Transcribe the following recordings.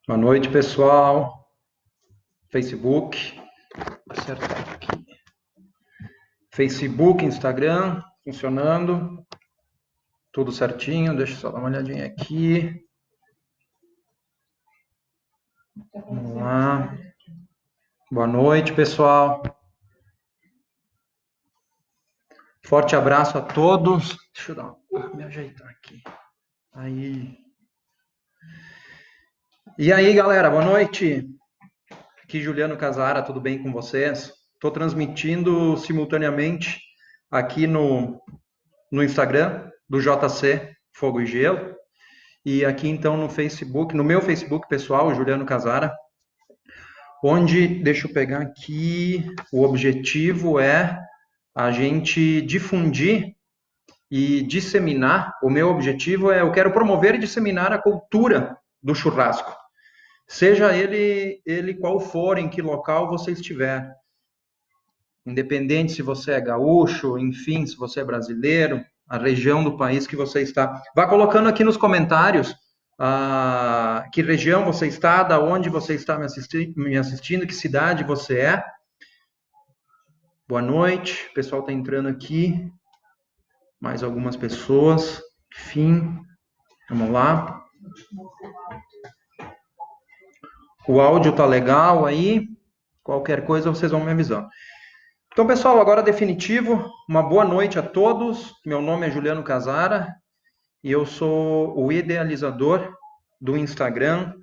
Boa noite, pessoal. Facebook, acertar aqui. Facebook, Instagram, funcionando. Tudo certinho. Deixa eu só dar uma olhadinha aqui. Vamos lá. Boa noite, pessoal. Forte abraço a todos. Deixa eu me ajeitar aqui. Aí. E aí, galera, boa noite. Aqui Juliano Casara, tudo bem com vocês? Estou transmitindo simultaneamente aqui no Instagram do JC Fogo e Gelo e aqui então no Facebook, no meu Facebook pessoal, Juliano Casara, onde, deixa eu pegar aqui, o objetivo é a gente difundir e disseminar, o meu objetivo é, eu quero promover e disseminar a cultura do churrasco. Seja ele qual for, em que local você estiver. Independente se você é gaúcho, enfim, se você é brasileiro, a região do país que você está. Vá colocando aqui nos comentários que região você está, da onde você está me assistindo, que cidade você é. Boa noite, o pessoal está entrando aqui. Mais algumas pessoas. Enfim, vamos lá. O áudio tá legal aí. Qualquer coisa vocês vão me avisando. Então, pessoal, agora definitivo. Uma boa noite a todos. Meu nome é Juliano Casara e eu sou o idealizador do Instagram,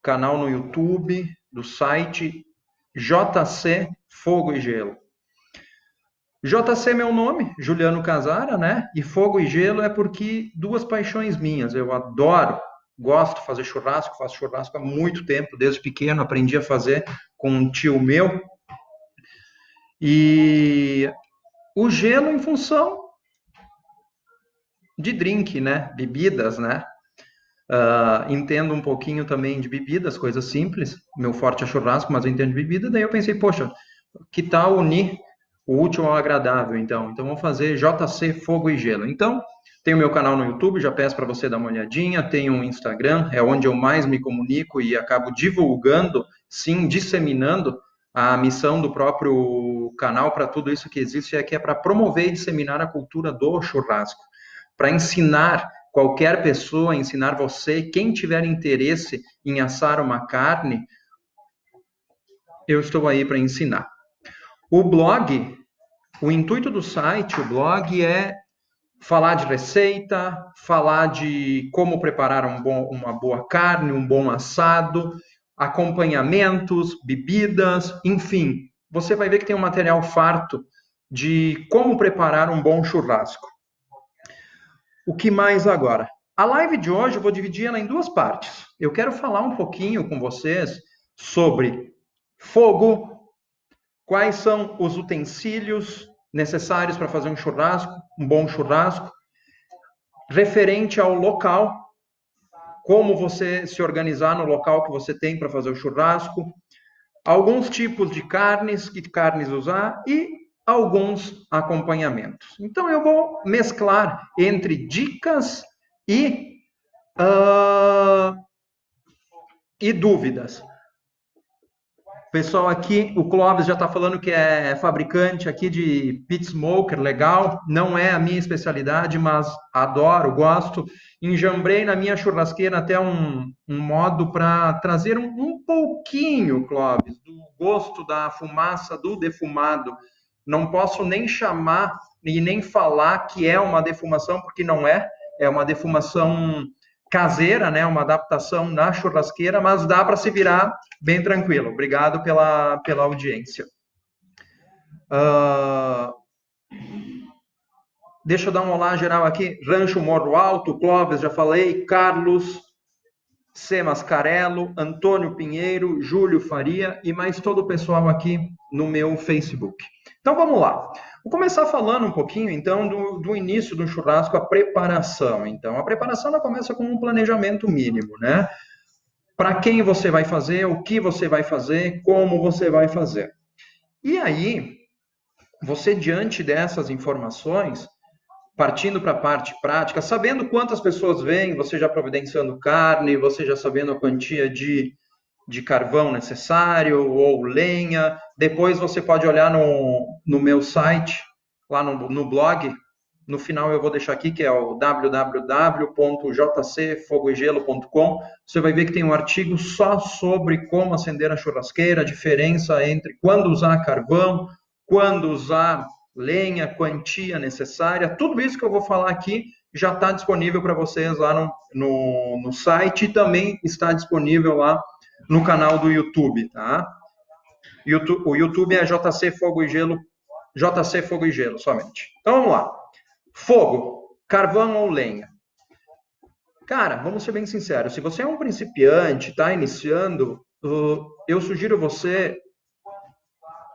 canal no YouTube, do site JC Fogo e Gelo. JC é meu nome, Juliano Casara, né? E Fogo e Gelo é porque duas paixões minhas. Eu adoro, gosto de fazer churrasco, faço churrasco há muito tempo, desde pequeno, aprendi a fazer com um tio meu. E o gelo em função de drink, né? Bebidas, né? Entendo um pouquinho também de bebidas, coisas simples. Meu forte é churrasco, mas eu entendo de bebida. Daí eu pensei, poxa, que tal unir o útil ao agradável, então? Então vamos fazer JC Fogo e Gelo. Então, tem o meu canal no YouTube, já peço para você dar uma olhadinha. Tem um Instagram, é onde eu mais me comunico e acabo divulgando, sim, disseminando a missão do próprio canal para tudo isso que existe, que é para promover e disseminar a cultura do churrasco, para ensinar qualquer pessoa, ensinar você, quem tiver interesse em assar uma carne, eu estou aí para ensinar. O blog, o intuito do site, o blog é falar de receita, falar de como preparar uma boa carne, um bom assado, acompanhamentos, bebidas, enfim. Você vai ver que tem um material farto de como preparar um bom churrasco. O que mais agora? A live de hoje eu vou dividir ela em duas partes. Eu quero falar um pouquinho com vocês sobre fogo, quais são os utensílios necessários para fazer um churrasco, um bom churrasco, referente ao local, como você se organizar no local que você tem para fazer o churrasco, alguns tipos de carnes, que carnes usar e alguns acompanhamentos. Então eu vou mesclar entre dicas e dúvidas. Pessoal aqui, o Clóvis já está falando que é fabricante aqui de pit smoker, legal. Não é a minha especialidade, mas adoro, gosto. Enjambrei na minha churrasqueira até um modo para trazer um pouquinho, Clóvis, do gosto da fumaça do defumado. Não posso nem chamar e nem falar que é uma defumação, porque não é. É uma defumação caseira, né? Uma adaptação na churrasqueira, mas dá para se virar bem tranquilo. Obrigado pela audiência. Deixa eu dar um olá geral aqui. Rancho Morro Alto, Clóvis, já falei. Carlos C. Mascarello, Antônio Pinheiro, Júlio Faria e mais todo o pessoal aqui no meu Facebook. Então vamos lá. Vou começar falando um pouquinho, então, do início do churrasco, a preparação. Então, a preparação ela começa com um planejamento mínimo, né? Para quem você vai fazer, o que você vai fazer, como você vai fazer. E aí, você, diante dessas informações, partindo para a parte prática, sabendo quantas pessoas vêm, você já providenciando carne, você já sabendo a quantia de de carvão necessário ou lenha. Depois você pode olhar no meu site, lá no blog. No final eu vou deixar aqui, que é o www.jcfogoegelo.com. Você vai ver que tem um artigo só sobre como acender a churrasqueira, a diferença entre quando usar carvão, quando usar lenha, quantia necessária. Tudo isso que eu vou falar aqui já está disponível para vocês lá no site e também está disponível lá no canal do YouTube, tá? O YouTube é JC Fogo e Gelo, JC Fogo e Gelo somente. Então vamos lá. Fogo, carvão ou lenha? Cara, vamos ser bem sinceros. Se você é um principiante, está iniciando, eu sugiro você,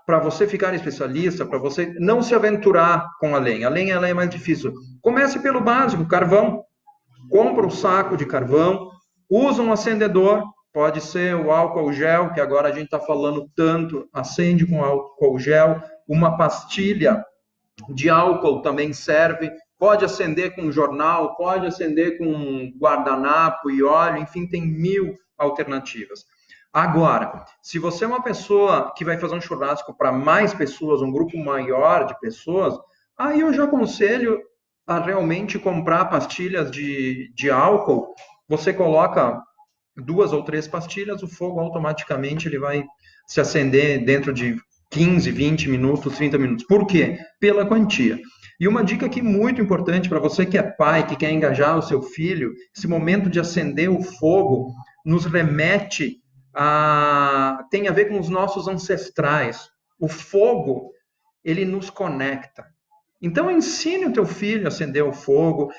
para você ficar especialista, para você não se aventurar com a lenha. A lenha ela é mais difícil. Comece pelo básico, carvão. Compra um saco de carvão, usa um acendedor, pode ser o álcool gel, que agora a gente está falando tanto, acende com álcool gel, uma pastilha de álcool também serve, pode acender com jornal, pode acender com guardanapo e óleo, enfim, tem 1000 alternativas. Agora, se você é uma pessoa que vai fazer um churrasco para mais pessoas, um grupo maior de pessoas, aí eu já aconselho a realmente comprar pastilhas de álcool. Você coloca 2 ou 3 pastilhas, o fogo automaticamente ele vai se acender dentro de 15, 20 minutos, 30 minutos. Por quê? Pela quantia. E uma dica aqui muito importante para você que é pai, que quer engajar o seu filho, esse momento de acender o fogo nos remete tem a ver com os nossos ancestrais. O fogo, ele nos conecta. Então ensine o teu filho a acender o fogo,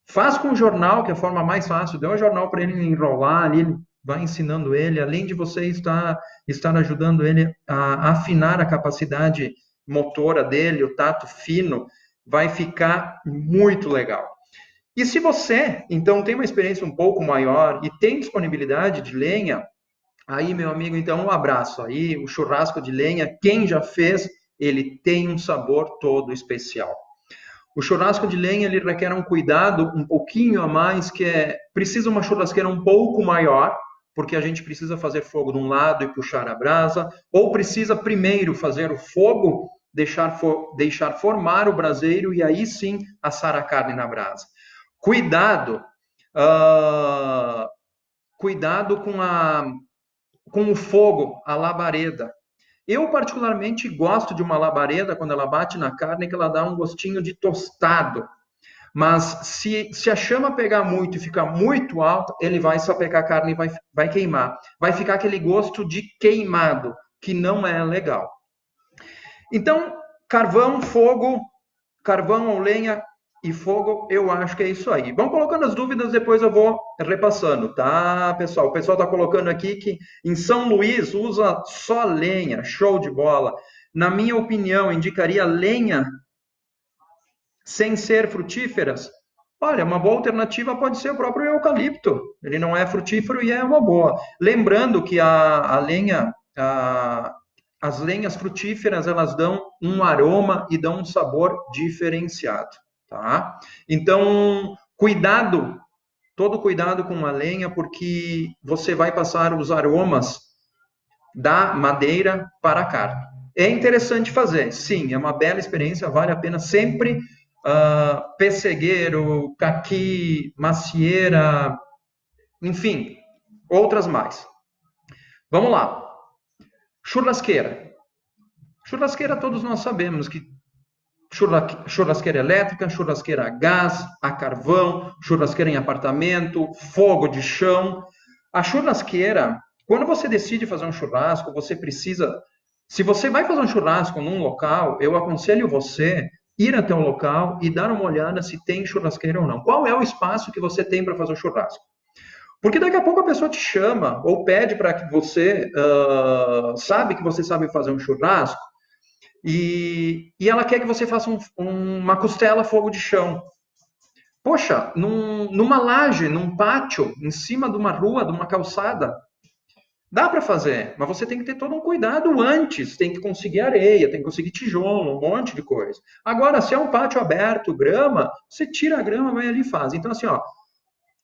faz com o jornal, que é a forma mais fácil, dê um jornal para ele enrolar ali, ele vai ensinando ele, além de você estar ajudando ele a afinar a capacidade motora dele, o tato fino, vai ficar muito legal. E se você, então, tem uma experiência um pouco maior e tem disponibilidade de lenha, aí, meu amigo, então, um abraço. Aí, o churrasco de lenha, quem já fez, ele tem um sabor todo especial. O churrasco de lenha ele requer um cuidado um pouquinho a mais, precisa uma churrasqueira um pouco maior, porque a gente precisa fazer fogo de um lado e puxar a brasa, ou precisa primeiro fazer o fogo, deixar formar o braseiro e aí sim assar a carne na brasa. Cuidado, cuidado com o fogo, a labareda. Eu, particularmente, gosto de uma labareda, quando ela bate na carne, que ela dá um gostinho de tostado. Mas se a chama pegar muito e ficar muito alta, ele vai sapecar a carne e vai queimar. Vai ficar aquele gosto de queimado, que não é legal. Então, carvão, fogo, carvão ou lenha e fogo, eu acho que é isso aí. Vão colocando as dúvidas, depois eu vou repassando, tá, pessoal? O pessoal está colocando aqui que em São Luís usa só lenha, show de bola. Na minha opinião, indicaria lenha sem ser frutíferas. Olha, uma boa alternativa pode ser o próprio eucalipto. Ele não é frutífero e é uma boa. Lembrando que a lenha, as lenhas frutíferas, elas dão um aroma e dão um sabor diferenciado. Tá? Então, cuidado, todo cuidado com a lenha, porque você vai passar os aromas da madeira para a carne. É interessante fazer, sim, é uma bela experiência, vale a pena sempre. Pessegueiro, caqui, macieira, enfim, outras mais. Vamos lá. Churrasqueira. Churrasqueira, todos nós sabemos que churrasqueira elétrica, churrasqueira a gás, a carvão, churrasqueira em apartamento, fogo de chão. A churrasqueira, quando você decide fazer um churrasco, você precisa... Se você vai fazer um churrasco num local, eu aconselho você ir até o local e dar uma olhada se tem churrasqueira ou não. Qual é o espaço que você tem para fazer o churrasco? Porque daqui a pouco a pessoa te chama ou pede para que você... sabe que você sabe fazer um churrasco, e ela quer que você faça uma costela fogo de chão. Poxa, numa laje, num pátio, em cima de uma rua, de uma calçada, dá para fazer, mas você tem que ter todo um cuidado antes, tem que conseguir areia, tem que conseguir tijolo, um monte de coisa. Agora, se é um pátio aberto, grama, você tira a grama, vai ali e faz. Então, assim, ó,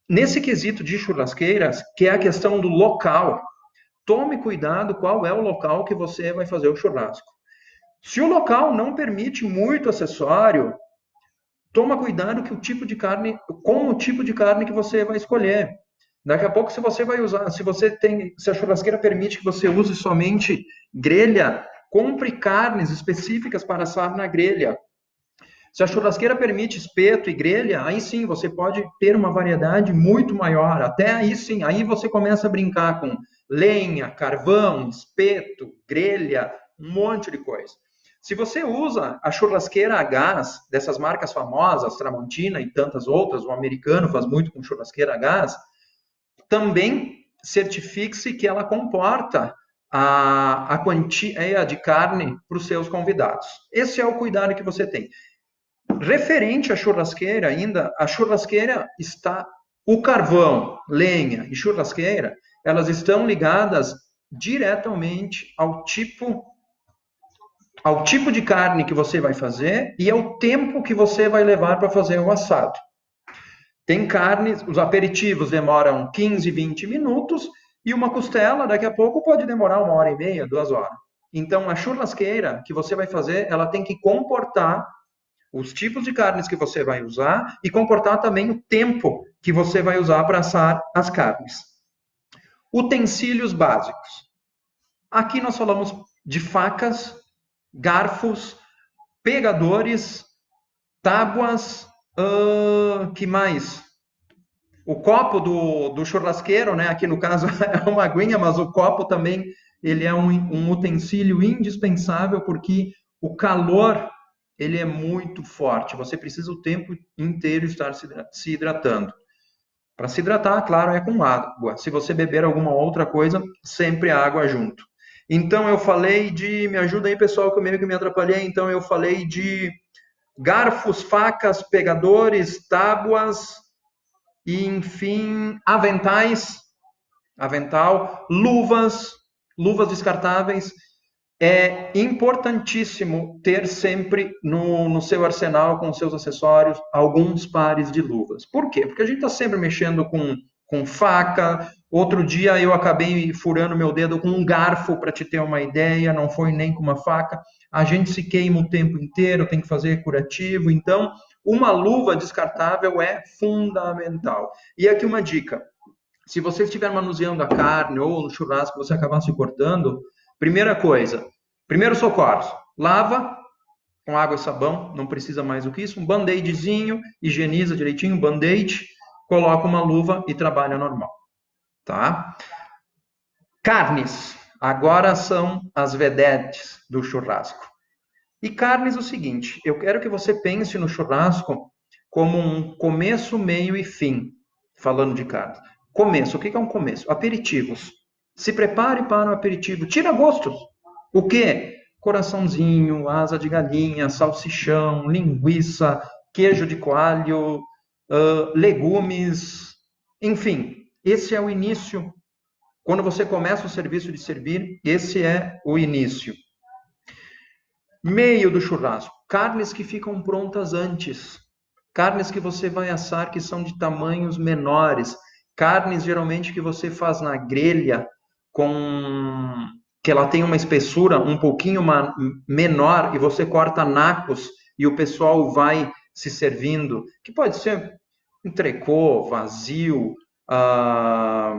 nesse quesito de churrasqueiras, que é a questão do local, tome cuidado qual é o local que você vai fazer o churrasco. Se o local não permite muito acessório, toma cuidado que o tipo de carne, com o tipo de carne que você vai escolher. Daqui a pouco, se você vai usar, se a churrasqueira permite que você use somente grelha, compre carnes específicas para assar na grelha. Se a churrasqueira permite espeto e grelha, aí sim você pode ter uma variedade muito maior. Até aí sim, aí você começa a brincar com lenha, carvão, espeto, grelha, um monte de coisa. Se você usa a churrasqueira a gás, dessas marcas famosas, Tramontina e tantas outras, o americano faz muito com churrasqueira a gás, também certifique-se que ela comporta a quantia de carne para os seus convidados. Esse é o cuidado que você tem. Referente à churrasqueira ainda, a churrasqueira está, o carvão, lenha e churrasqueira, elas estão ligadas diretamente ao tipo de carne que você vai fazer e ao tempo que você vai levar para fazer o assado. Tem carnes, os aperitivos demoram 15, 20 minutos e uma costela, daqui a pouco, pode demorar 1h30, 2 horas. Então, a churrasqueira que você vai fazer, ela tem que comportar os tipos de carnes que você vai usar e comportar também o tempo que você vai usar para assar as carnes. Utensílios básicos. Aqui nós falamos de facas, garfos, pegadores, tábuas, que mais? O copo do churrasqueiro, né? Aqui no caso é uma aguinha, mas o copo também ele é um utensílio indispensável porque o calor ele é muito forte. Você precisa o tempo inteiro estar se hidratando. Para se hidratar, claro, é com água. Se você beber alguma outra coisa, sempre água junto. Então eu falei de, me ajuda aí pessoal, que eu meio que me atrapalhei. Então eu falei de garfos, facas, pegadores, tábuas e enfim, avental, luvas descartáveis. É importantíssimo ter sempre no seu arsenal, com seus acessórios, alguns pares de luvas. Por quê? Porque a gente está sempre mexendo com faca. Outro dia eu acabei furando meu dedo com um garfo, para te ter uma ideia, não foi nem com uma faca. A gente se queima o tempo inteiro, tem que fazer curativo. Então, uma luva descartável é fundamental. E aqui uma dica. Se você estiver manuseando a carne ou no churrasco você acabar se cortando, primeira coisa, primeiro socorro, lava com água e sabão, não precisa mais do que isso, um band-aidzinho, higieniza direitinho, band-aid, coloca uma luva e trabalha normal, tá? Carnes, agora são as vedetes do churrasco. E carnes o seguinte, eu quero que você pense no churrasco como um começo, meio e fim, falando de carne. Começo, o que é um começo? Aperitivos. Se prepare para o aperitivo. Tira gostos. O quê? Coraçãozinho, asa de galinha, salsichão, linguiça, queijo de coalho, legumes, enfim. Esse é o início. Quando você começa o serviço de servir, esse é o início. Meio do churrasco. Carnes que ficam prontas antes. Carnes que você vai assar que são de tamanhos menores. Carnes geralmente que você faz na grelha que ela tem uma espessura um pouquinho menor e você corta nacos e o pessoal vai se servindo, que pode ser entrecô, vazio, a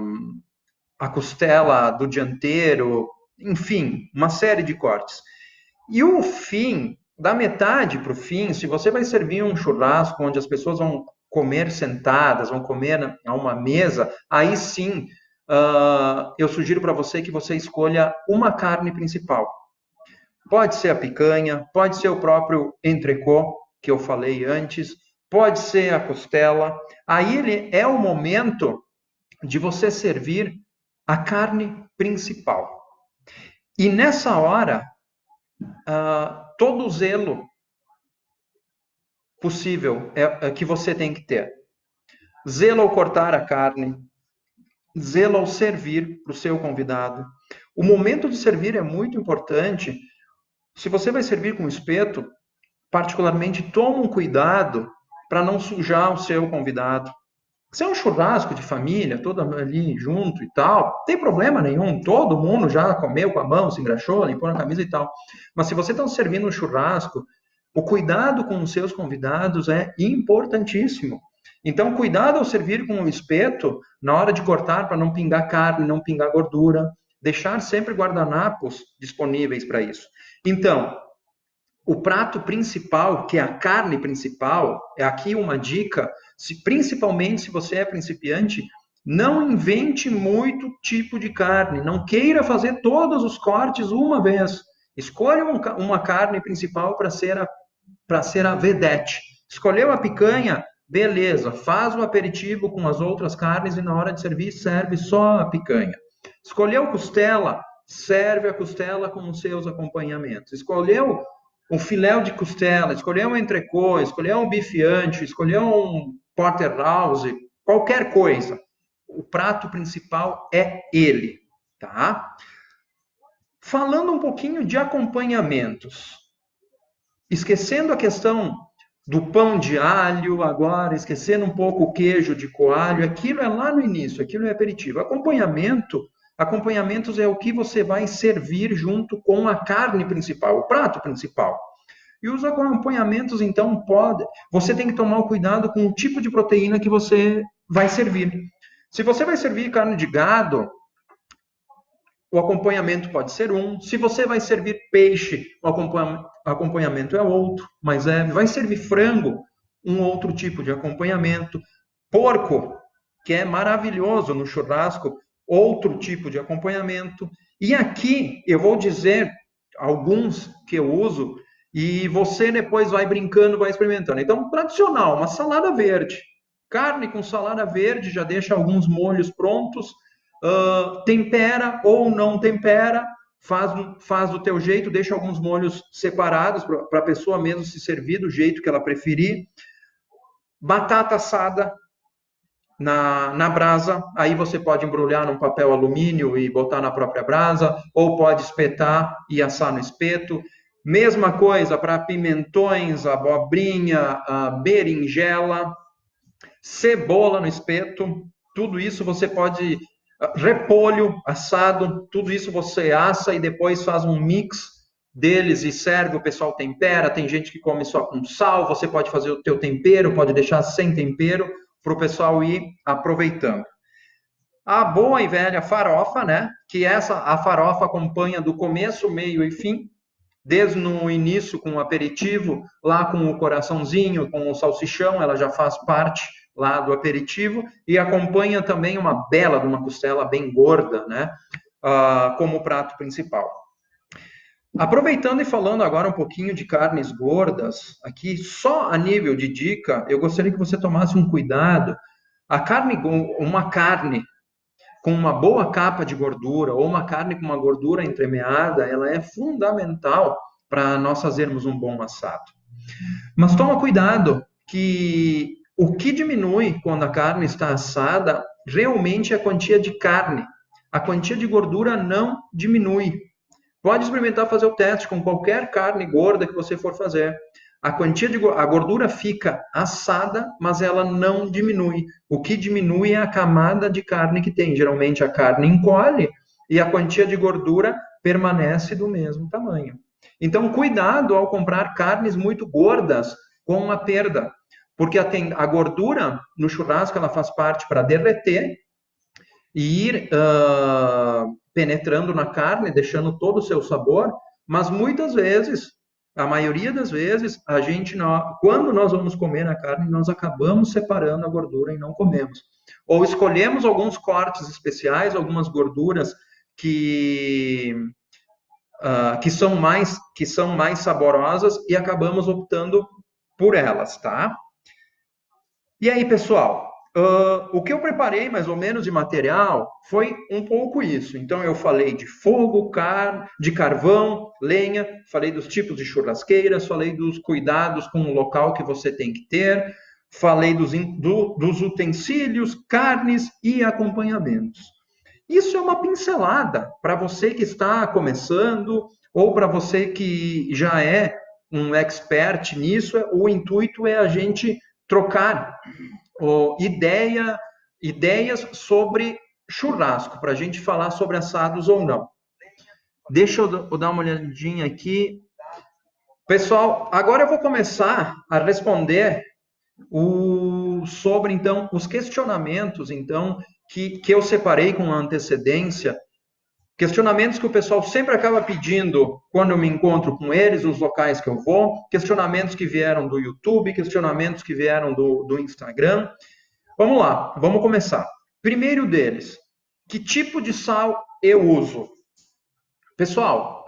costela do dianteiro, enfim, uma série de cortes. E o fim, da metade para o fim, se você vai servir um churrasco onde as pessoas vão comer sentadas, vão comer a uma mesa, aí sim eu sugiro para você que você escolha uma carne principal. Pode ser a picanha, pode ser o próprio entrecô, que eu falei antes, pode ser a costela. Aí ele é o momento de você servir a carne principal. E nessa hora, todo o zelo possível é que você tem que ter. Zelo ao cortar a carne, zelo ao servir para o seu convidado. O momento de servir é muito importante. Se você vai servir com espeto, particularmente, toma um cuidado para não sujar o seu convidado. Se é um churrasco de família, todo ali junto e tal, não tem problema nenhum, todo mundo já comeu com a mão, se engraxou, limpou na camisa e tal. Mas se você está servindo um churrasco, o cuidado com os seus convidados é importantíssimo. Então, cuidado ao servir com o espeto, na hora de cortar, para não pingar carne, não pingar gordura, deixar sempre guardanapos disponíveis para isso. Então, o prato principal, que é a carne principal, é aqui uma dica, principalmente se você é principiante, não invente muito tipo de carne, não queira fazer todos os cortes uma vez. Escolha uma carne principal para ser a vedete. Escolheu a picanha, beleza, faz o aperitivo com as outras carnes e na hora de servir serve só a picanha. Escolheu costela, serve a costela com os seus acompanhamentos. Escolheu um filé de costela, escolher um entrecô, escolher um bife ancho, escolher um porterhouse, qualquer coisa. O prato principal é ele, tá? Falando um pouquinho de acompanhamentos. Esquecendo a questão do pão de alho agora, esquecendo um pouco o queijo de coalho, aquilo é lá no início, aquilo é aperitivo. Acompanhamentos é o que você vai servir junto com a carne principal, o prato principal. E os acompanhamentos, então, você tem que tomar o cuidado com o tipo de proteína que você vai servir. Se você vai servir carne de gado, o acompanhamento pode ser um. Se você vai servir peixe, o acompanhamento é outro. Mas vai servir frango, um outro tipo de acompanhamento. Porco, que é maravilhoso no churrasco, outro tipo de acompanhamento. E aqui eu vou dizer alguns que eu uso e você depois vai brincando, vai experimentando. Então, tradicional, uma salada verde. Carne com salada verde, já deixa alguns molhos prontos. Tempera ou não tempera, faz do teu jeito, deixa alguns molhos separados para a pessoa mesmo se servir do jeito que ela preferir. Batata assada na brasa, aí você pode embrulhar num papel alumínio e botar na própria brasa, ou pode espetar e assar no espeto. Mesma coisa para pimentões, abobrinha, a berinjela, cebola no espeto, tudo isso você pode, repolho assado, tudo isso você assa e depois faz um mix deles e serve, o pessoal tempera, tem gente que come só com sal, você pode fazer o teu tempero, pode deixar sem tempero, para o pessoal ir aproveitando. A boa e velha farofa, né? Que a farofa acompanha do começo, meio e fim, desde no início com o aperitivo, lá com o coraçãozinho, com o salsichão, ela já faz parte lá do aperitivo, e acompanha também uma bela de uma costela bem gorda, né? Como prato principal. Aproveitando e falando agora um pouquinho de carnes gordas, aqui só a nível de dica, eu gostaria que você tomasse um cuidado. Uma carne com uma boa capa de gordura ou uma carne com uma gordura entremeada, ela é fundamental para nós fazermos um bom assado. Mas toma cuidado que o que diminui quando a carne está assada realmente é a quantia de carne. A quantia de gordura não diminui. Pode experimentar fazer o teste com qualquer carne gorda que você for fazer. A gordura fica assada, mas ela não diminui. O que diminui é a camada de carne que tem. Geralmente a carne encolhe e a quantia de gordura permanece do mesmo tamanho. Então, cuidado ao comprar carnes muito gordas com a perda, porque a gordura no churrasco ela faz parte para derreter e ir penetrando na carne, deixando todo o seu sabor, mas muitas vezes, a maioria das vezes, quando nós vamos comer a carne, nós acabamos separando a gordura e não comemos. Ou escolhemos alguns cortes especiais, algumas gorduras que são mais saborosas e acabamos optando por elas, tá? E aí, pessoal, o que eu preparei mais ou menos de material foi um pouco isso. Então, eu falei de fogo, de carvão, lenha, falei dos tipos de churrasqueiras, falei dos cuidados com o local que você tem que ter, falei dos utensílios, carnes e acompanhamentos. Isso é uma pincelada para você que está começando ou para você que já é um expert nisso. O intuito é a gente trocar ideias sobre churrasco, para a gente falar sobre assados ou não. Deixa eu dar uma olhadinha aqui. Pessoal, agora eu vou começar a responder sobre, então, os questionamentos, então, que eu separei com antecedência. Questionamentos que o pessoal sempre acaba pedindo quando eu me encontro com eles, nos locais que eu vou. Questionamentos que vieram do YouTube, questionamentos que vieram do Instagram. Vamos lá, vamos começar. Primeiro deles, que tipo de sal eu uso? Pessoal,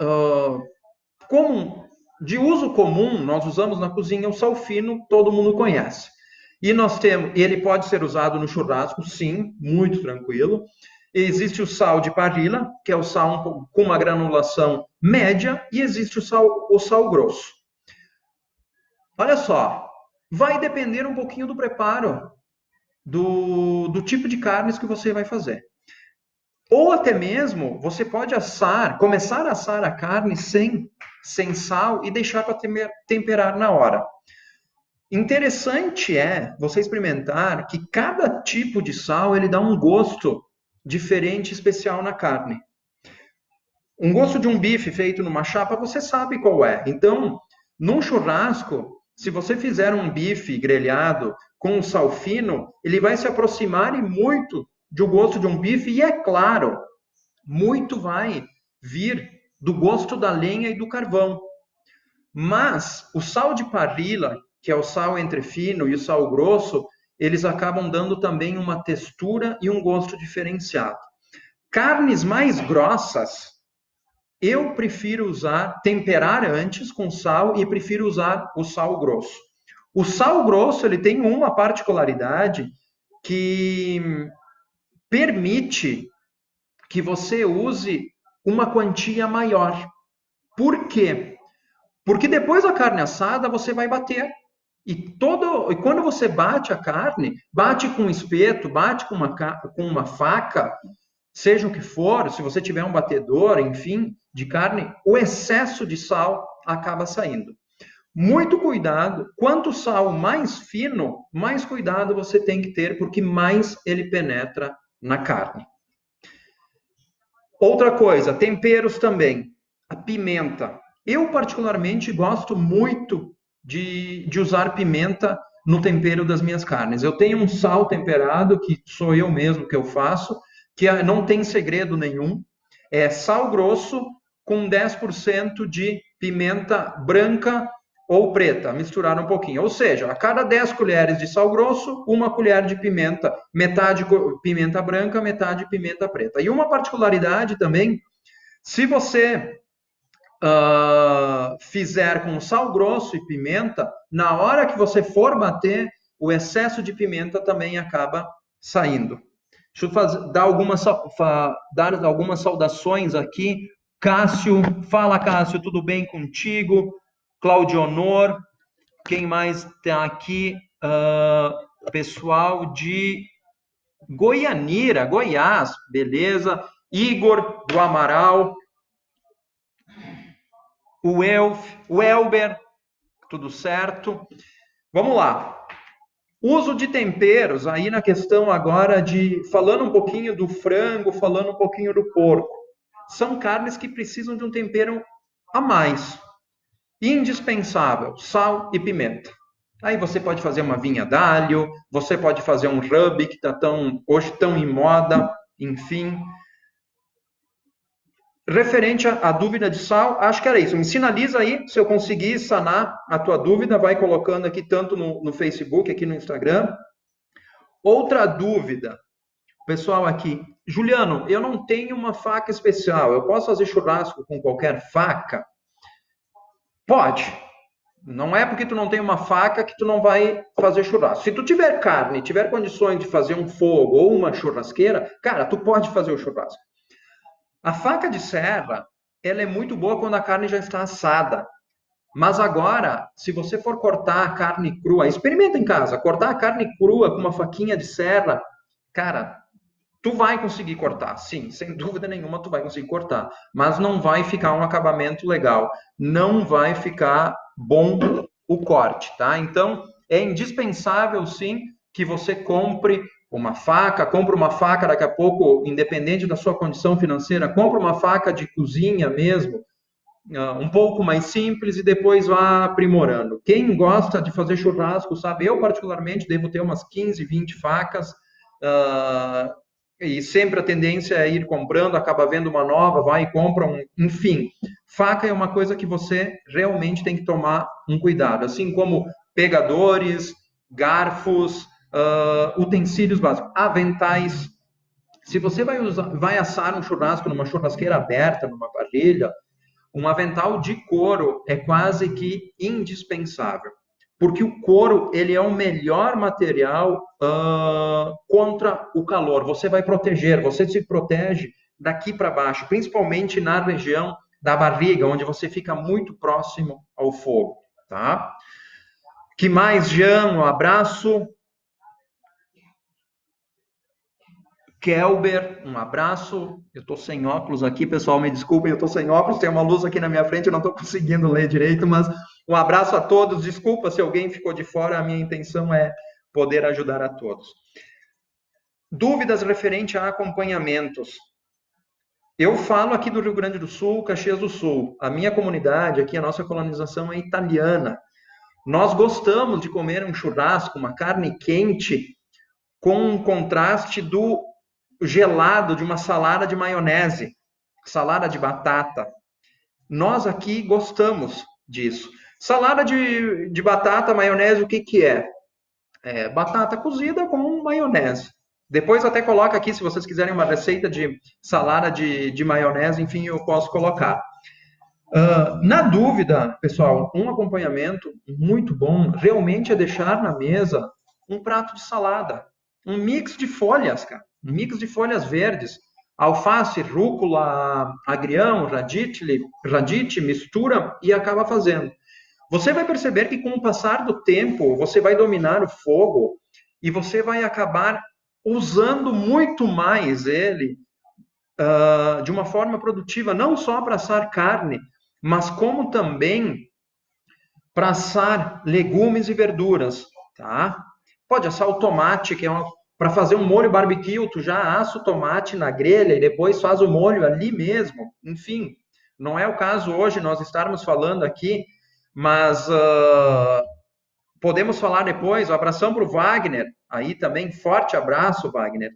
de uso comum, nós usamos na cozinha o sal fino, todo mundo conhece. E ele pode ser usado no churrasco, sim, muito tranquilo. Existe o sal de parrilla, que é o sal com uma granulação média, e existe o sal grosso. Olha só, vai depender um pouquinho do preparo, do tipo de carnes que você vai fazer. Ou até mesmo, você pode começar a assar a carne sem sal e deixar para temperar na hora. Interessante é você experimentar que cada tipo de sal ele dá um gosto diferente, especial na carne. Um gosto de um bife feito numa chapa, você sabe qual é. Então, num churrasco, se você fizer um bife grelhado com sal fino, ele vai se aproximar e muito do gosto de um bife, e é claro, muito vai vir do gosto da lenha e do carvão. Mas o sal de parrilla, que é o sal entre fino e o sal grosso, eles acabam dando também uma textura e um gosto diferenciado. Carnes mais grossas, eu prefiro temperar antes com sal e prefiro usar o sal grosso. O sal grosso ele tem uma particularidade que permite que você use uma quantia maior. Por quê? Porque depois da carne assada você vai bater. E quando você bate a carne, bate com um espeto, bate com uma faca, seja o que for, se você tiver um batedor, enfim, de carne, o excesso de sal acaba saindo. Muito cuidado, quanto sal mais fino, mais cuidado você tem que ter, porque mais ele penetra na carne. Outra coisa, temperos também. A pimenta. Eu, particularmente, gosto muito de usar pimenta no tempero das minhas carnes. Eu tenho um sal temperado, que sou eu mesmo que eu faço, que não tem segredo nenhum. É sal grosso com 10% de pimenta branca ou preta, misturar um pouquinho. Ou seja, a cada 10 colheres de sal grosso, uma colher de pimenta, metade pimenta branca, metade pimenta preta. E uma particularidade também, se você fizer com sal grosso e pimenta, na hora que você for bater, o excesso de pimenta também acaba saindo. Deixa eu dar algumas saudações aqui. Cássio, fala Cássio, tudo bem contigo? Claudionor, quem mais está aqui? Pessoal de Goianira, Goiás, beleza. Igor do Amaral, o Elber, tudo certo. Vamos lá. Uso de temperos, aí na questão agora falando um pouquinho do frango, falando um pouquinho do porco. São carnes que precisam de um tempero a mais. Indispensável, sal e pimenta. Aí você pode fazer uma vinha d'alho, você pode fazer um rub, que está hoje tão em moda, enfim. Referente à dúvida de sal, acho que era isso. Me sinaliza aí, se eu conseguir sanar a tua dúvida, vai colocando aqui tanto no Facebook, aqui no Instagram. Outra dúvida, pessoal aqui. Juliano, eu não tenho uma faca especial, eu posso fazer churrasco com qualquer faca? Pode. Não é porque tu não tem uma faca que tu não vai fazer churrasco. Se tu tiver carne, tiver condições de fazer um fogo ou uma churrasqueira, cara, tu pode fazer o churrasco. A faca de serra, ela é muito boa quando a carne já está assada. Mas agora, se você for cortar a carne crua, experimenta em casa, cortar a carne crua com uma faquinha de serra, cara, tu vai conseguir cortar, sim, sem dúvida nenhuma tu vai conseguir cortar, mas não vai ficar um acabamento legal, não vai ficar bom o corte, tá? Então, é indispensável, sim, que você compre uma faca, compra uma faca daqui a pouco, independente da sua condição financeira, compra uma faca de cozinha mesmo, um pouco mais simples e depois vá aprimorando. Quem gosta de fazer churrasco sabe, eu particularmente devo ter umas 15, 20 facas, e sempre a tendência é ir comprando, acaba vendo uma nova, vai e compra enfim. Faca é uma coisa que você realmente tem que tomar um cuidado, assim como pegadores, garfos, utensílios básicos, aventais. Se você vai assar um churrasco numa churrasqueira aberta, numa parrilha, um avental de couro é quase que indispensável, porque o couro ele é o melhor material contra o calor. Você vai proteger, você se protege daqui para baixo, principalmente na região da barriga, onde você fica muito próximo ao fogo, tá? Que mais, Jean? Um abraço. Kelber, um abraço. Eu estou sem óculos aqui, pessoal, me desculpem, eu estou sem óculos, tem uma luz aqui na minha frente, eu não estou conseguindo ler direito, mas um abraço a todos. Desculpa se alguém ficou de fora, a minha intenção é poder ajudar a todos. Dúvidas referente a acompanhamentos. Eu falo aqui do Rio Grande do Sul, Caxias do Sul. A minha comunidade aqui, a nossa colonização é italiana. Nós gostamos de comer um churrasco, uma carne quente, com um contraste do gelado de uma salada de maionese, salada de batata. Nós aqui gostamos disso. Salada de batata, maionese, o que que é? É batata cozida com maionese. Depois até coloca aqui, se vocês quiserem uma receita de salada de maionese, enfim, eu posso colocar. Na dúvida, pessoal, um acompanhamento muito bom realmente é deixar na mesa um prato de salada. Um mix de folhas, cara. Um mix de folhas verdes. Alface, rúcula, agrião, radite, mistura e acaba fazendo. Você vai perceber que com o passar do tempo, você vai dominar o fogo e você vai acabar usando muito mais ele de uma forma produtiva, não só para assar carne, mas como também para assar legumes e verduras, tá? Pode assar o tomate, que é para fazer um molho barbecue, tu já assa o tomate na grelha e depois faz o molho ali mesmo. Enfim, não é o caso hoje nós estarmos falando aqui, mas podemos falar depois. Um abração para o Wagner, aí também, forte abraço, Wagner.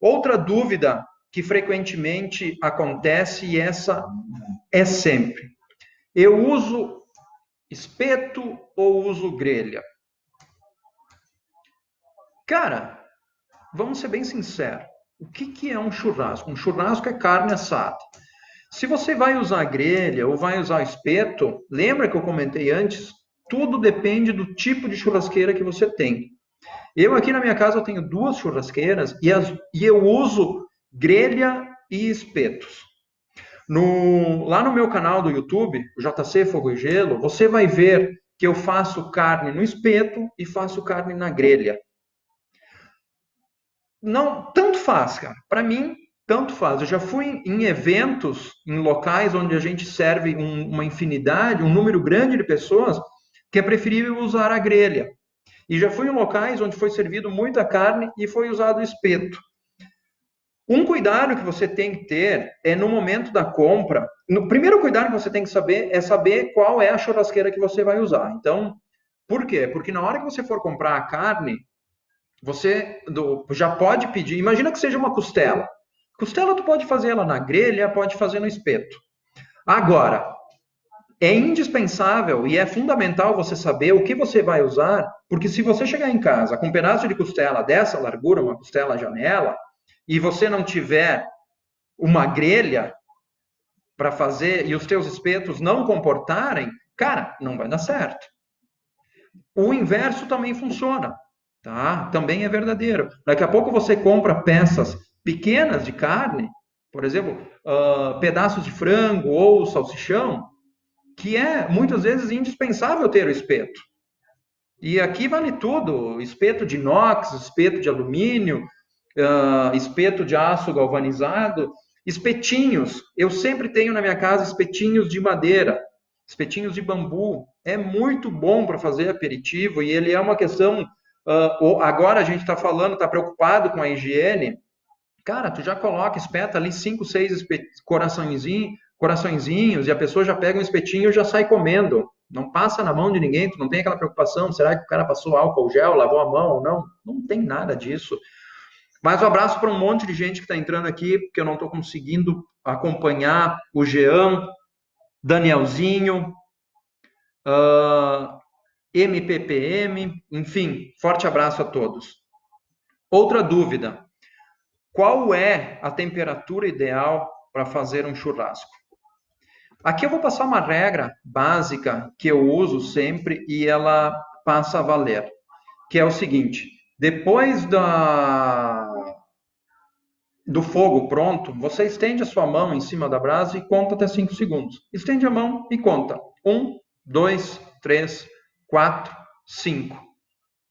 Outra dúvida que frequentemente acontece, e essa é sempre: eu uso espeto ou uso grelha? Cara, vamos ser bem sinceros. O que é um churrasco? Um churrasco é carne assada. Se você vai usar grelha ou vai usar espeto, lembra que eu comentei antes? Tudo depende do tipo de churrasqueira que você tem. Eu aqui na minha casa eu tenho 2 churrasqueiras e eu uso grelha e espetos. Lá no meu canal do YouTube, o JC Fogo e Gelo, você vai ver que eu faço carne no espeto e faço carne na grelha. Não, tanto faz, cara. Para mim, tanto faz. Eu já fui em eventos, em locais onde a gente serve uma infinidade, um número grande de pessoas, que é preferível usar a grelha. E já fui em locais onde foi servido muita carne e foi usado espeto. Um cuidado que você tem que ter é no momento da compra. No primeiro cuidado que você tem que saber é saber qual é a churrasqueira que você vai usar. Então, por quê? Porque na hora que você for comprar a carne, você já pode pedir. Imagina que seja uma costela. Costela tu pode fazer ela na grelha, pode fazer no espeto. Agora, é indispensável e é fundamental você saber o que você vai usar, porque se você chegar em casa com um pedaço de costela dessa largura, uma costela janela, e você não tiver uma grelha para fazer e os teus espetos não comportarem, cara, não vai dar certo. O inverso também funciona, tá? Também é verdadeiro. Daqui a pouco você compra peças pequenas de carne, por exemplo, pedaços de frango ou salsichão, que é muitas vezes indispensável ter o espeto. E aqui vale tudo: espeto de inox, espeto de alumínio, espeto de aço galvanizado, espetinhos. Eu sempre tenho na minha casa espetinhos de madeira, espetinhos de bambu. É muito bom para fazer aperitivo e ele é uma questão ou agora a gente está falando, está preocupado com a higiene, cara, tu já coloca, espeta ali 5, 6 coraçõezinhos, e a pessoa já pega um espetinho e já sai comendo. Não passa na mão de ninguém, tu não tem aquela preocupação, será que o cara passou álcool gel, lavou a mão ou não? Não tem nada disso. Mas um abraço para um monte de gente que está entrando aqui, porque eu não estou conseguindo acompanhar. O Jean, Danielzinho, MPPM, enfim, forte abraço a todos. Outra dúvida: qual é a temperatura ideal para fazer um churrasco? Aqui eu vou passar uma regra básica que eu uso sempre e ela passa a valer, que é o seguinte: depois do fogo pronto, você estende a sua mão em cima da brasa e conta até 5 segundos. Estende a mão e conta. 1, 2, 3, 4, 5.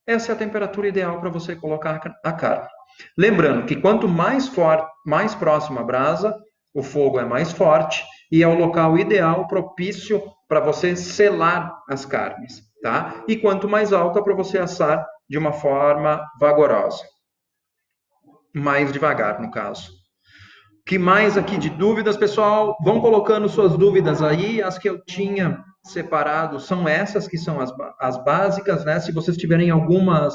Essa é a temperatura ideal para você colocar a carne. Lembrando que quanto mais forte, mais próxima a brasa, o fogo é mais forte e é o local ideal, propício para você selar as carnes, tá? E quanto mais alta para você assar de uma forma vagarosa. Mais devagar, no caso. Que mais aqui de dúvidas, pessoal? Vão colocando suas dúvidas aí. As que eu tinha separado são essas, que são as básicas, né? Se vocês tiverem alguma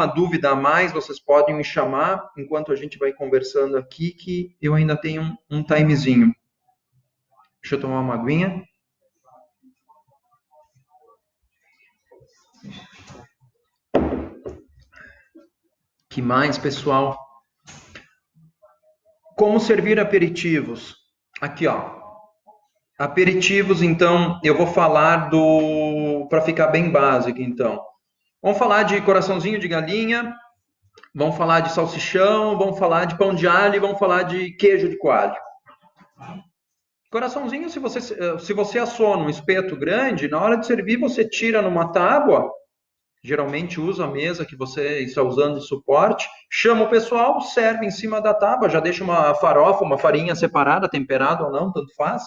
dúvida a mais, vocês podem me chamar enquanto a gente vai conversando aqui, que eu ainda tenho um timezinho. Deixa eu tomar uma aguinha. Que mais, pessoal? Como servir aperitivos? Aqui, ó. Aperitivos, então, eu vou falar para ficar bem básico, então. Vamos falar de coraçãozinho de galinha, vamos falar de salsichão, vamos falar de pão de alho e vamos falar de queijo de coalho. Coraçãozinho, se você assou num espeto grande, na hora de servir você tira numa tábua, geralmente usa a mesa que você está usando de suporte, chama o pessoal, serve em cima da tábua, já deixa uma farofa, uma farinha separada, temperada ou não, tanto faz,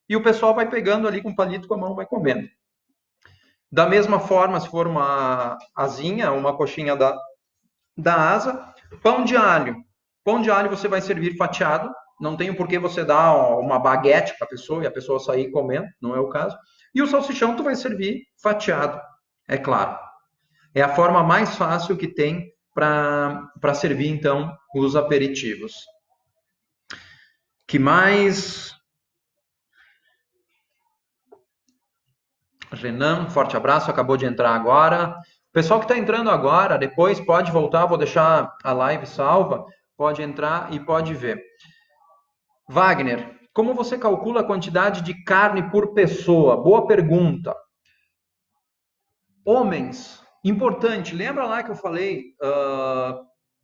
e o pessoal vai pegando ali com o palito com a mão, vai comendo. Da mesma forma, se for uma asinha, uma coxinha da asa, pão de alho. Pão de alho você vai servir fatiado, não tem por que você dar uma baguete para a pessoa e a pessoa sair comendo, não é o caso. E o salsichão tu vai servir fatiado, é claro. É a forma mais fácil que tem para servir, então, os aperitivos. Que mais? Renan, forte abraço, acabou de entrar agora. O pessoal que está entrando agora, depois pode voltar, vou deixar a live salva, pode entrar e pode ver. Wagner, como você calcula a quantidade de carne por pessoa? Boa pergunta. Homens, importante, lembra lá que eu falei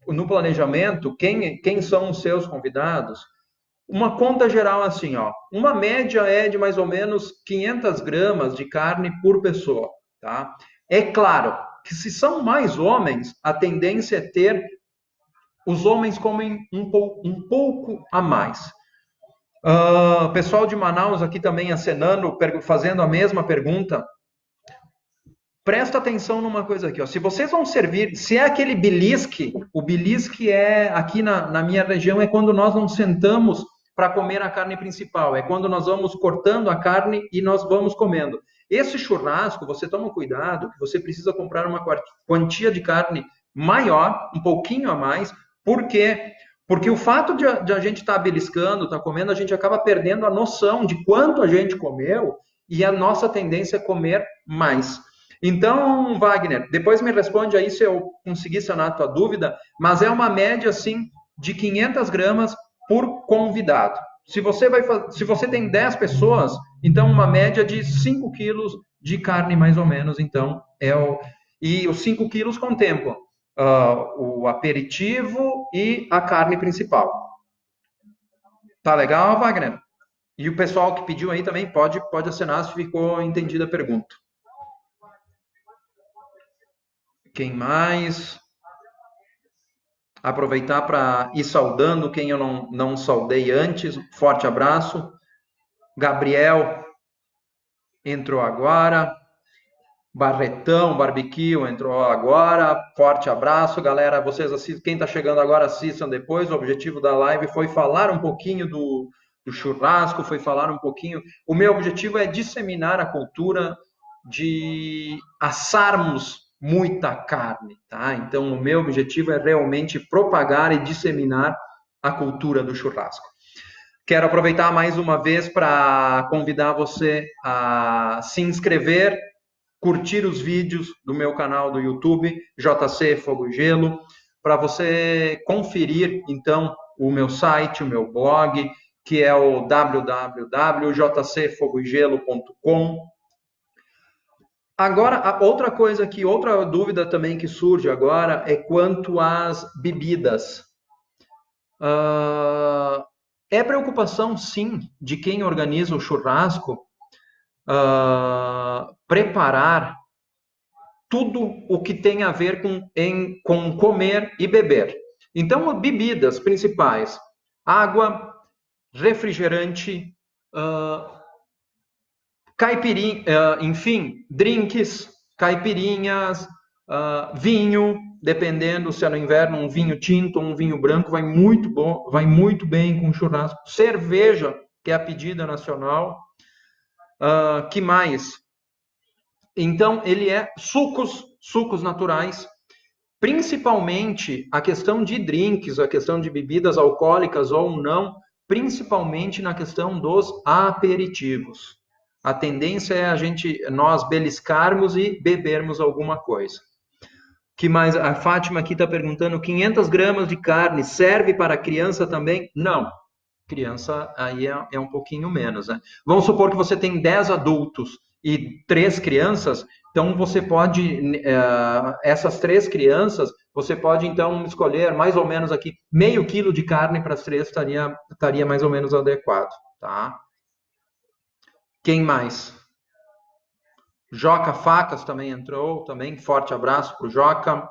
no planejamento, quem são os seus convidados? Uma conta geral assim, ó, uma média é de mais ou menos 500 gramas de carne por pessoa, tá? É claro que se são mais homens, a tendência é ter, os homens comem um pouco a mais. Pessoal de Manaus aqui também acenando, fazendo a mesma pergunta. Presta atenção numa coisa aqui, ó. Se vocês vão servir, se é aquele belisque, o belisque é, aqui na minha região, é quando nós não sentamos para comer a carne principal, é quando nós vamos cortando a carne e nós vamos comendo. Esse churrasco, você toma cuidado, que você precisa comprar uma quantia de carne maior, um pouquinho a mais, por quê? Porque o fato de a gente estar beliscando, estar comendo, a gente acaba perdendo a noção de quanto a gente comeu e a nossa tendência é comer mais. Então, Wagner, depois me responde aí se eu conseguir sanar a tua dúvida, mas é uma média, assim, de 500 gramas por convidado. Se você tem 10 pessoas, então uma média de 5 quilos de carne, mais ou menos, então, e os 5 quilos contemplam o aperitivo e a carne principal. Tá legal, Wagner? E o pessoal que pediu aí também pode assinar se ficou entendida a pergunta. Quem mais? Aproveitar para ir saudando quem eu não saudei antes. Forte abraço. Gabriel entrou agora. Barretão Barbecue entrou agora. Forte abraço, galera. Vocês assistem, quem está chegando agora, assistam depois. O objetivo da live foi falar um pouquinho do churrasco, foi falar um pouquinho. O meu objetivo é disseminar a cultura de assarmos muita carne, tá? Então, o meu objetivo é realmente propagar e disseminar a cultura do churrasco. Quero aproveitar mais uma vez para convidar você a se inscrever, curtir os vídeos do meu canal do YouTube, JC Fogo e Gelo, para você conferir, então, o meu site, o meu blog, que é o www.jcfogoegelo.com. Agora, outra coisa que, outra dúvida também que surge agora é quanto às bebidas. É preocupação, sim, de quem organiza o churrasco preparar tudo o que tem a ver com comer e beber. Então, bebidas principais: água, refrigerante, caipirinha, enfim, drinks, caipirinhas, vinho, dependendo se é no inverno, um vinho tinto ou um vinho branco vai muito bom, vai muito bem com churrasco. Cerveja, que é a pedida nacional. Que mais? Então, ele é sucos naturais, principalmente a questão de drinks, a questão de bebidas alcoólicas ou não, principalmente na questão dos aperitivos. A tendência é nós beliscarmos e bebermos alguma coisa. Que mais? A Fátima aqui está perguntando, 500 gramas de carne serve para criança também? Não. Criança aí é um pouquinho menos, né? Vamos supor que você tem 10 adultos e 3 crianças, então você pode, essas 3 crianças, você pode então escolher mais ou menos aqui, meio quilo de carne para as 3 estaria mais ou menos adequado, tá? Quem mais? Joca Facas também entrou, também forte abraço para o Joca.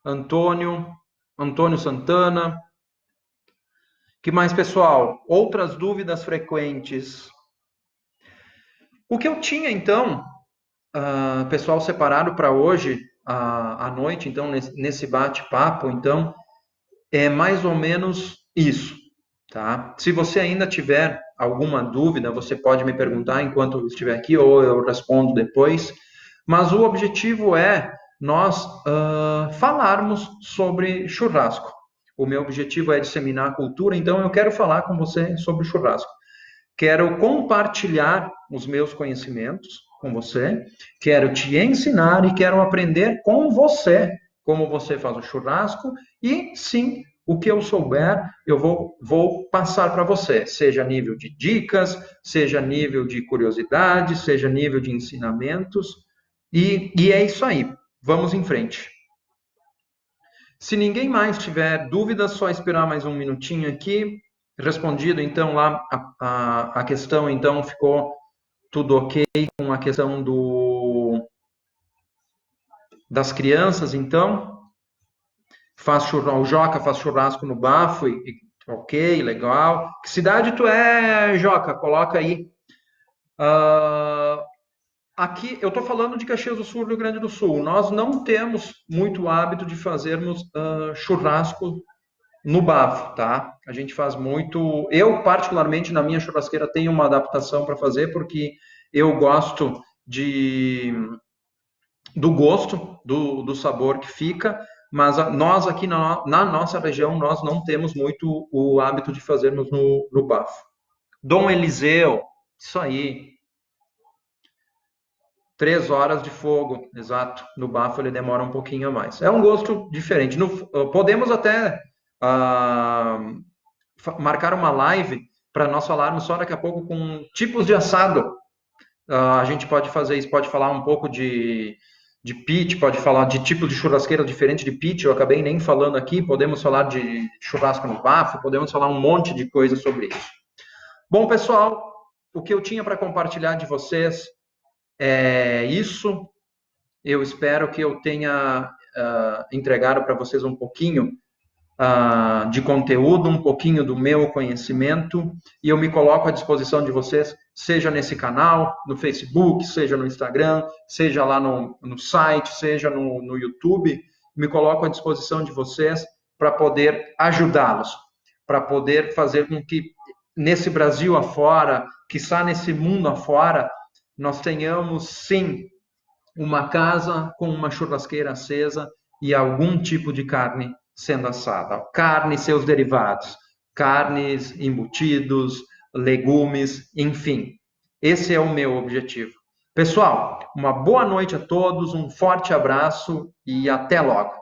Antônio Santana. Que mais, pessoal? Outras dúvidas frequentes. O que eu tinha, então, pessoal, separado para hoje, à noite, então, nesse bate-papo, então, é mais ou menos isso, tá? Se você ainda tiver alguma dúvida, você pode me perguntar enquanto eu estiver aqui, ou eu respondo depois. Mas o objetivo é nós falarmos sobre churrasco. O meu objetivo é disseminar a cultura, então eu quero falar com você sobre churrasco. Quero compartilhar os meus conhecimentos com você, quero te ensinar e quero aprender com você como você faz o churrasco e, sim, o que eu souber, eu vou passar para você, seja nível de dicas, seja nível de curiosidade, seja nível de ensinamentos, e é isso aí. Vamos em frente. Se ninguém mais tiver dúvidas, só esperar mais um minutinho aqui. Respondido, então, lá a questão, então, ficou tudo ok com a questão das crianças, então. O Joca faz churrasco no bafo, ok, legal. Que cidade tu é, Joca? Coloca aí. Aqui, eu estou falando de Caxias do Sul, Rio Grande do Sul. Nós não temos muito hábito de fazermos churrasco no bafo, tá? A gente faz muito. Eu, particularmente, na minha churrasqueira, tenho uma adaptação para fazer, porque eu gosto do gosto, do sabor que fica, mas nós aqui na nossa região, nós não temos muito o hábito de fazermos no bafo. Dom Eliseu, isso aí. 3 horas de fogo, exato. No bafo ele demora um pouquinho a mais. É um gosto diferente. Podemos até marcar uma live para nós falarmos só daqui a pouco com tipos de assado. A gente pode fazer isso, pode falar um pouco de pit, pode falar de tipos de churrasqueira diferente de pit, eu acabei nem falando aqui, podemos falar de churrasco no bafo, podemos falar um monte de coisa sobre isso. Bom, pessoal, o que eu tinha para compartilhar de vocês é isso. Eu espero que eu tenha entregado para vocês um pouquinho de conteúdo, um pouquinho do meu conhecimento, e eu me coloco à disposição de vocês, seja nesse canal, no Facebook, seja no Instagram, seja lá no site, seja no YouTube, me coloco à disposição de vocês para poder ajudá-los, para poder fazer com que nesse Brasil afora, quiçá nesse mundo afora, nós tenhamos sim uma casa com uma churrasqueira acesa e algum tipo de carne sendo assada. Carne e seus derivados, carnes, embutidos, legumes, enfim. Esse é o meu objetivo. Pessoal, uma boa noite a todos, um forte abraço e até logo.